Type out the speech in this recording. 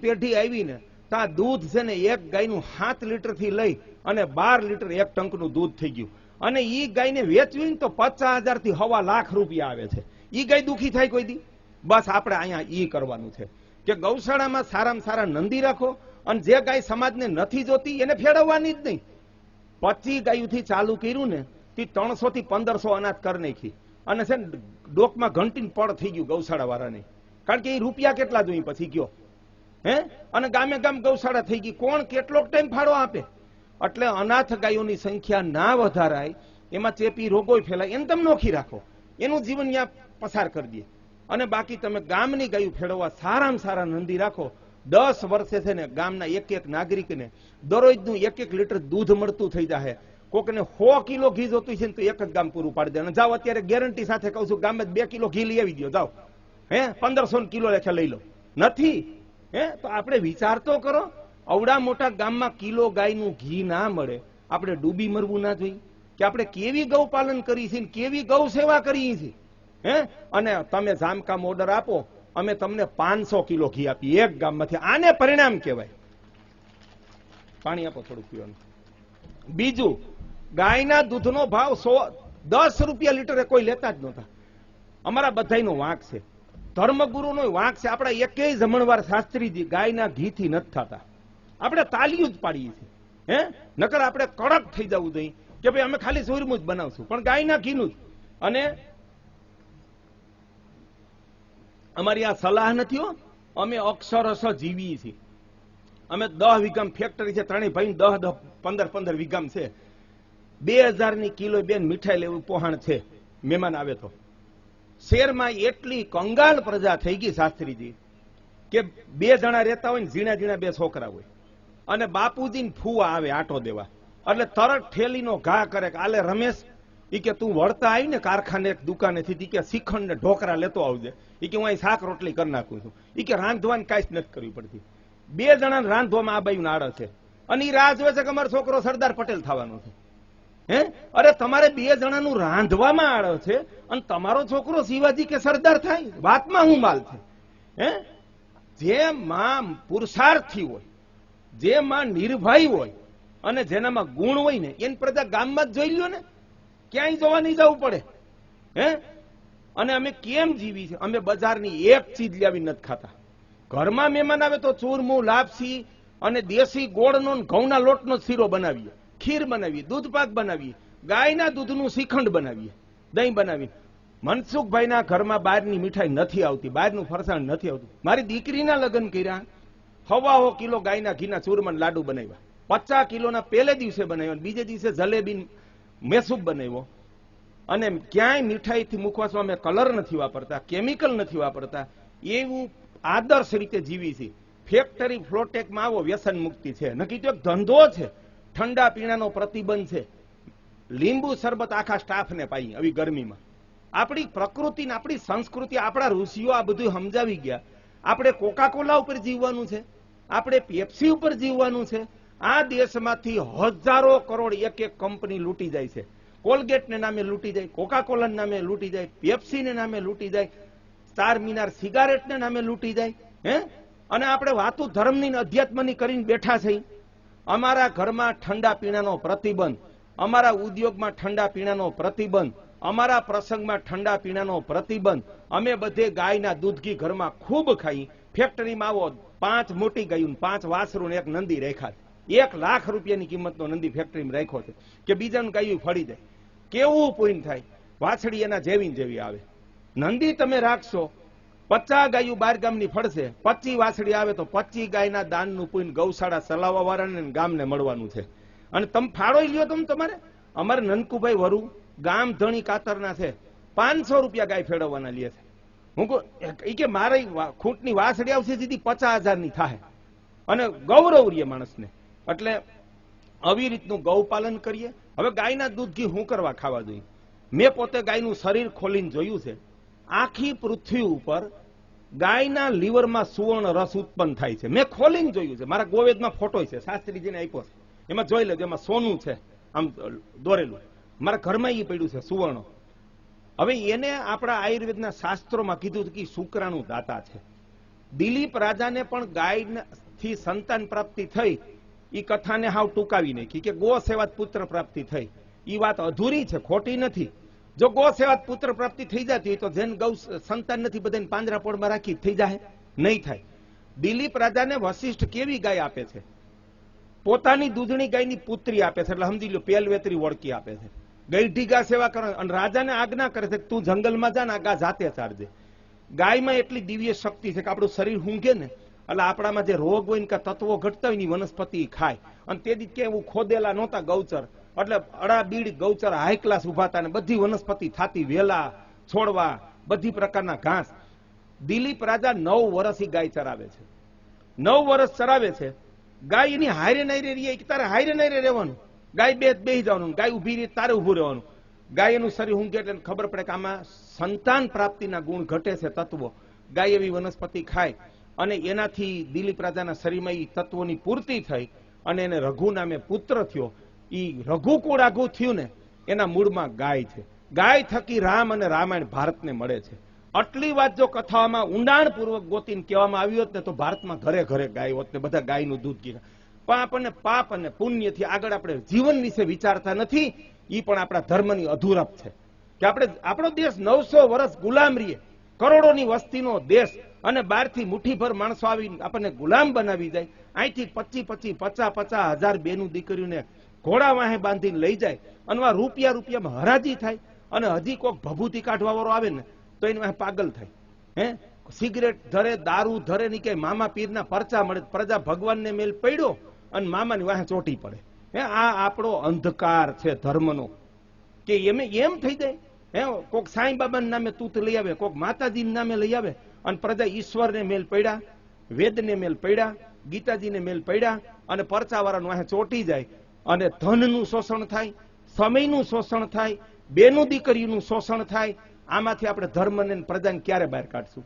પેઢી આવી ને ત્યાં દૂધ છે ને એક ગાયનું 7 લીટર થી લઈ અને 12 લીટર એક ટંકનું દૂધ થઈ ગયું. અને ઈ ગાયને વેચવી ને તો 50,000 થી સવા લાખ રૂપિયા આવે છે. ઈ ગાય દુખી થાય કોઈ દી? બસ આપણે અહીંયા ઈ કરવાનું છે કે ગૌશાળામાં સારામાં સારા નંદી રાખો, અને જે ગાય સમાજને નથી જોતી એને ફેરવવાની જ નહીં. 25 ગાયોથી ચાલુ કર્યું ને તે 300 થી 1500 અનાજ કરી નાખી, અને છે ને ડોકમાં ઘંટીને પડ થઈ ગયું ગૌશાળા વાળાને. કારણ કે એ રૂપિયા કેટલા જોઈએ પછી ગયો હે, અને ગામે ગામ ગૌશાળા થઈ ગઈ. કોણ કેટલોક ટાઈમ ફાળો આપે? એટલે અનાથ ગાયોની સંખ્યા ના વધારાય, એમાં ચેપી રોગો ફેલાય, એને તમે નોખી રાખો, એનું જીવન ત્યાં પસાર કરી દે. અને બાકી તમે ગામની ગાયું ફેરવવા સારામાં સારા નંદી રાખો. 10 વર્ષે છે ને ગામના એક એક નાગરિકને દરરોજનું 1-1 લીટર દૂધ મળતું થઈ જાય. કોકને 100 કિલો ઘી જોતું છે ને તો એક જ ગામ પૂરું પાડી દે. અને જાઓ અત્યારે ગેરંટી સાથે કહું છું, ગામમાં 2 કિલો ઘી લઈ આવી દો, જાઓ હે 1500 કિલો લેખે લઈ લો. નથી હે તો આપણે વિચાર તો કરો. અવડા મોટા ગામમાં કિલો ગાયનું ઘી ના મળે, આપણે ડૂબી મરવું ના જોઈએ કે આપણે કેવી ગૌ પાલન કરી છે, કેવી ગૌ સેવા કરી છે હે. અને તમે જામકામ ઓર્ડર આપો, અમે તમને 500 કિલો ઘી આપી એક ગામમાંથી. આને પરિણામ કહેવાય. પાણી આપો થોડું પીવાનું. બીજું, ગાયના દૂધનો ભાવ 10 રૂપિયા લીટરે કોઈ લેતા જ નહોતા. અમારા બધાયનો વાંક છે, ધર્મગુરુનો વાંક છે. આપણા એકેય જમણવાર શાસ્ત્રીજી ગાયના ઘીથી નથી થતા. આપણે તાલીયું જ પાડીએ છીએ હે. નકર આપણે કડક થઈ જવું જોઈએ કે ભાઈ અમે ખાલી સુરમું જ બનાવશું, પણ ગાયના ઘીનું જ. અને અમારી આ સલાહ નથી હો, અમે અક્ષરશ જીવીએ છીએ. અમે 10 વીઘામાં ફેક્ટરી છે, ત્રણેય ભાઈ 10-10, 15-15 વીઘામાં છે. 2000 ની કિલો બેન મીઠાઈ લેવું પોહાણ છે. મહેમાન આવે તો શેરમાં એટલી કંગાળ પ્રજા થઈ ગઈ શાસ્ત્રીજી કે 2 જણા રહેતા હોય ને ઝીણા ઝીણા 2 છોકરા હોય, અને બાપુજી ને ફૂવા આવે આટો દેવા, એટલે તરત ઠેલીનો ઘા કરે કે આલે રમેશ, ઈ કે તું વળતા આવી ને કારખાને એક દુકાનેથી, કે શ્રીખંડ ને ઢોકરા લેતો આવજે, ઈ કે હું અહીં શાક રોટલી કરી નાખું છું, ઈ કે રાંધવાની કાંઈ જ નથી કરવી પડતી. 2 જણા રાંધવામાં આ બાયું આડે છે, અને ઈ રાહ જોવે છે કે અમારો છોકરો સરદાર પટેલ થવાનો છે હે. અરે તમારે 2 જણાનું રાંધવામાં આડે છે, અને તમારો છોકરો શિવાજી કે સરદાર થાય? વાતમાં હું માલ છે હે. જે માં પુરુષાર્થી હોય, જે માં નિર્ભય હોય, અને જેનામાં ગુણ હોય ને એની પ્રજા ગામમાં જ જોઈ લ્યો ને, ક્યાંય જોવા નહીં જવું પડે હે. અને અમે કેમ જીવી છે? અમે બજારની એક ચીજ લાવી નથી ખાતા. ઘરમાં મહેમાન આવે તો ચૂરમું, લાપસી અને દેશી ગોળનો ઘઉંના લોટનો શીરો બનાવીએ, ખીર બનાવીએ, દૂધ પાક બનાવીએ, ગાયના દૂધનું શ્રીખંડ બનાવીએ, દહીં બનાવીએ. મનસુખભાઈના ઘરમાં બહારની મીઠાઈ નથી આવતી, બહારનું ફરસાણ નથી આવતું. મારી દીકરીના લગ્ન કર્યા, 1.25 કિલો ગાયના ઘીના ચૂરમાના લાડુ બનાવ્યા, 50 કિલોના પહેલે દિવસે બનાવ્યા, બીજે દિવસે જલેબી મેસૂબ બનાવ્યો. અને ક્યાંય મીઠાઈથી મુખવાસમાં અમે કલર નથી વાપરતા, કેમિકલ નથી વાપરતા. એવું આદર્શ રીતે જીવી છે. ફેક્ટરી ફ્લોટેકમાં આવો વ્યસન મુક્તિ છે, નક્કી તો એક ધંધો છે. ઠંડા પીણાનો પ્રતિબંધ છે. લીંબુ શરબત આખા સ્ટાફને પાઈ આવી ગરમીમાં. આપણી પ્રકૃતિ ને આપણી સંસ્કૃતિ, આપણા ઋષિઓ આ બધું સમજાવી ગયા. આપણે કોકાકોલા ઉપર જીવવાનું છે, આપણે પેપ્સી ઉપર જીવવાનું છે. આ દેશમાંથી હજારો કરોડ એક એક કંપની લૂંટી જાય છે. કોલગેટને નામે લૂંટી જાય, કોકાકોલાના નામે લૂંટી જાય, પેપ્સીને નામે લૂંટી જાય, સ્ટાર મિનાર સિગારેટને નામે લૂંટી જાય હે. અને આપણે વાતું ધર્મની ને અધ્યાત્મની કરીને બેઠા છે. અમારા ઘરમાં ઠંડા પીણાનો પ્રતિબંધ, અમારા ઉદ્યોગમાં ઠંડા પીણાનો પ્રતિબંધ, અમારા પ્રસંગમાં ઠંડા પીણાનો પ્રતિબંધ. અમે બધે ગાયના દૂધ ઘી ઘરમાં ખૂબ ખાઈ. ફેક્ટરીમાં આવો 5 મોટી ગાયું, 5 વાસરું ને 1 નંદી રાખ્યા. 1 લાખ રૂપિયાની કિંમતનો નંદી ફેક્ટરીમાં રાખ્યો છે કે બીજાનું ગાયું ફળી જાય. કેવું પૂર્ણ થાય? વાછડી એના જેવી જેવી આવે. નંદી તમે રાખશો, 50 ગાયું 12 ગામની ફળશે, 25 વાછડી આવે તો 25 ગાયના દાનનું પુણ્ય ગૌશાળા ચલાવવા વાળાને ગામને મળવાનું છે. અને તમે ફાળો લ્યો. તમારે અમારે નનકુભાઈ વરુ ગામ ધણી કાતરના છે, 500 રૂપિયા ગાય ફેરવવાના લે છે. હું કે મારે ખૂંટની વાછડી આવશે સીધી 50,000 ની થાય, અને ગૌરવ રે માણસને. એટલે આવી રીતનું ગૌ પાલન કરીએ. હવે ગાયના દૂધ ઘી હું કરવા ખાવા જોઈએ? મેં પોતે ગાયનું શરીર ખોલીને જોયું છે. આખી પૃથ્વી ઉપર ગાયના લીવરમાં સુવર્ણ રસ ઉત્પન્ન થાય છે. મેં ખોલીને જોયું છે. મારા ગોવેદમાં ફોટો છે, શાસ્ત્રીજીને આપ્યો છે, એમાં જોઈ લેજો. એમાં સોનું છે આમ દોરેલું. મારા ઘરમાં એ પડ્યું છે સુવર્ણ. હવે એને આપણા આયુર્વેદના શાસ્ત્રોમાં કીધું કે શુક્રાણુ દાતા છે. દિલીપ રાજાને પણ ગાયથી સંતાન પ્રાપ્તિ થઈ, એ કથાને હાવ ટૂંકાવી નાખી કે ગો સેવાત પુત્ર પ્રાપ્તિ થઈ. એ વાત અધૂરી છે, ખોટી નથી. જો ગો સેવાત પુત્ર પ્રાપ્તિ થઈ જતી હોય તો જેને ગૌ સંતાન નથી બધાને પાંજરાપોળમાં રાખી થઈ જાય? નહીં થાય. દિલીપ રાજાને વશિષ્ઠ કેવી ગાય આપે છે? પોતાની દૂધણી ગાયની પુત્રી આપે છે. એટલે સમજી લો પેલવેતરી વળકી આપે છે. ગઈઢી ગા સેવા કરે અને રાજાને આજ્ઞા કરે છે કે તું જંગલમાં જા ને આ ગા જાતે ચારજે. ગાયમાં એટલી દિવ્ય શક્તિ છે કે આપણું શરીર ઊંઘે ને એટલે આપણામાં જે રોગ હોય ને કે તત્વો ઘટતા હોય ને વનસ્પતિ ખાય. અને તેથી કે એવું ખોદેલા નહોતા ગૌચર, એટલે અડા બીડ ગૌચર હાઈ ક્લાસ ઉભા હતા ને બધી વનસ્પતિ થાતી, વેલા છોડવા બધી પ્રકારના ઘાસ. દિલીપ રાજા 9 વર્ષથી ગાય ચરાવે છે. 9 વર્ષ ચરાવે છે. ગાય એની હારે નાયરે રહી, તારે હારે નાયરે રહેવાનું. ગાય બેહી જવાનું, ગાય ઉભી રહી તારે ઉભું રહેવાનું. ગાય એનું શરીર ઊંઘે એટલે ખબર પડે કે આમાં સંતાન પ્રાપ્તિના ગુણ ઘટે છે તત્વો. ગાય એવી વનસ્પતિ ખાય અને એનાથી દિલીપ રાજાના શરીરમાં એ તત્વોની પૂર્તિ થઈ અને એને રઘુ નામે પુત્ર થયો. એ રઘુકુળ આઘું થયું ને એના મૂળમાં ગાય છે. ગાય થકી રામ અને રામાયણ ભારતને મળે છે. આટલી વાત જો કથામાં ઊંડાણપૂર્વક ગોતીને કહેવામાં આવી હોત ને તો ભારતમાં ઘરે ઘરે ગાય હોત ને બધા ગાયનું દૂધ પીતા. પણ આપણને પાપ અને પુણ્યથી આગળ આપણે જીવન વિશે વિચારતા નથી. એ પણ આપણા ધર્મની અધૂરપ છે કે આપણે આપણો દેશ 900 વર્ષ ગુલામ રહીએ, કરોડોની વસ્તીનો દેશ, અને બહારથી મુઠ્ઠીભર માણસો આવી આપણને ગુલામ બનાવી જાય. અહીંથી 50 હજાર બેનું દીકરીઓને ઘોડા વાહે બાંધીને લઈ જાય અને રૂપિયામાં હરાજી થાય. અને હજી કોઈક ભભૂતિ કાઢવા વાળો આવે ને તો એની વાહે પાગલ થાય. હે સિગરેટ ધરે, દારૂ ધરે ની કે મામા પીરના પરચા મળે, પ્રજા ભગવાનને મેલ પડ્યો અને મામાની વાહે ચોટી પડે. હે આ આપણો અંધકાર છે ધર્મનો કે એમ થઈ જાય. હે કોક સાંઈ બાબાના નામે તૂત લઈ આવે, કોક માતાજીના નામે લઈ આવે અને પ્રજા ઈશ્વરને મેલ પડ્યા, વેદને મેલ પડ્યા, ગીતાજીને મેલ પડ્યા અને પરચાવાળાનું વાહે ચોટી જાય અને ધનનું શોષણ થાય, સમયનું શોષણ થાય, બેનું દીકરીનું શોષણ થાય. આમાંથી આપણે ધર્મને પ્રજાને ક્યારે બહાર કાઢશું?